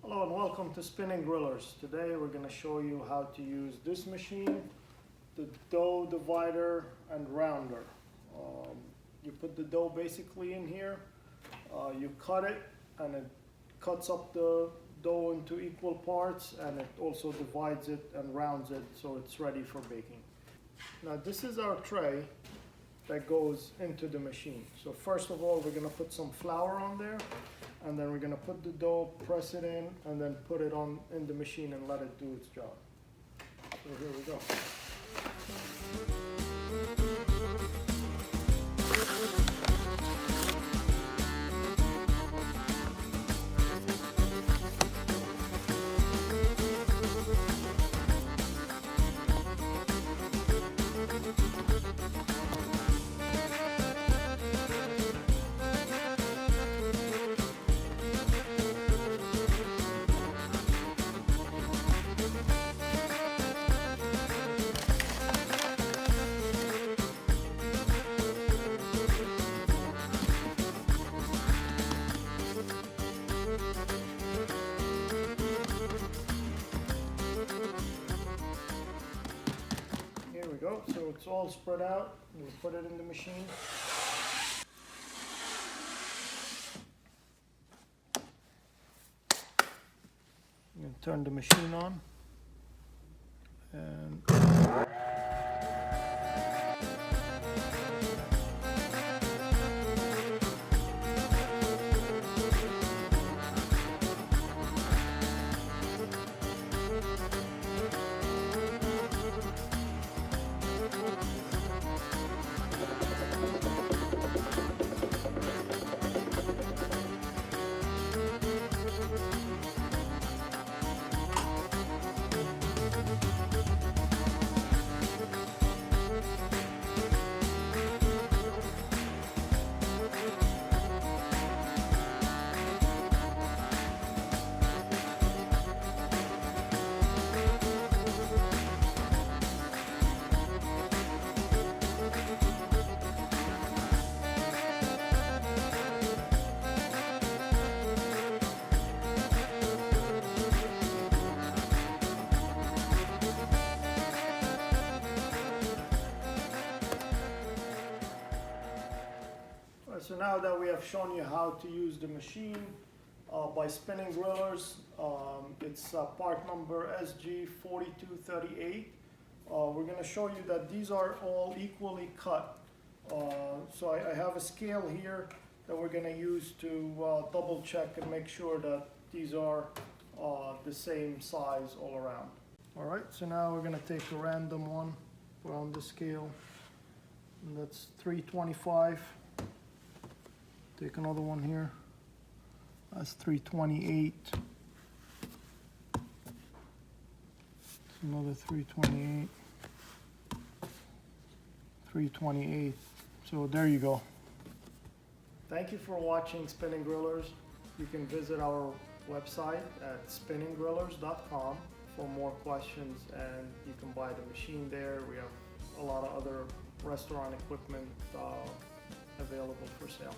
Hello and welcome to Spinning Grillers. Today we're going to show you how to use this machine, the dough divider and rounder. You put the dough basically in here, you cut it and it cuts up the dough into equal parts, and it also divides it and rounds it so it's ready for baking. Now this is our tray that goes into the machine. So first of all we're going to put some flour on there, and then we're going to put the dough, press it in, and then put it on in the machine and let it do its job. So here we go. Go. So it's all spread out. You put it in the machine. You can turn the machine on, and so now that we have shown you how to use the machine by Spinning Grillers, it's part number SG4238. We're going to show you that these are all equally cut. So I have a scale here that we're going to use to double check and make sure that these are the same size all around. Alright, so now we're going to take a random one, put on the scale, and that's 325. Take another one here, that's 328. Another 328, 328. So there you go. Thank you for watching Spinning Grillers. You can visit our website at spinninggrillers.com for more questions, and you can buy the machine there. We have a lot of other restaurant equipment available for sale.